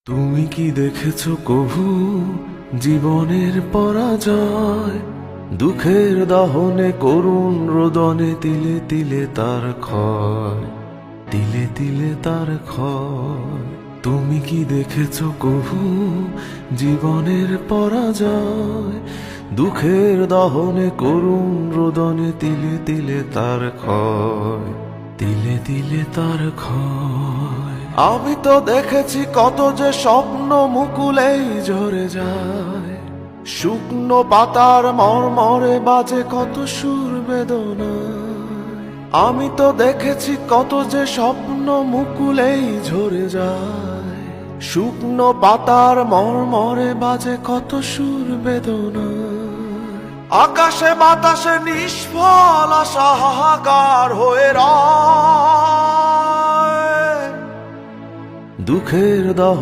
তুমি কি দেখেছো কভু জীবনের পরাজয়? দুঃখের দহনে করুণ রোদনে তিলে তিলে তার ক্ষয়, তিলে তিলে তার ক্ষয়। তুমি কি দেখেছো কভু জীবনের পরাজয়? দুঃখের দহনে করুণ রোদনে তিলে তিলে তার ক্ষয়, তিলে তিলে তার ক্ষয়। আমি তো দেখেছি কত যে স্বপ্ন মুকুলেই ঝরে যায়, শুকনো পাতার মরমরে বাজে কত সুর বেদনায়। আমি তো দেখেছি কত যে স্বপ্ন মুকুলেই ঝরে যায়, শুকনো পাতার মরমরে বাজে কত সুর বেদনায়। আকাশে বাতাসে নিষ্ফল আশা হাহাকার হয়ে রয়, দুঃখের দহ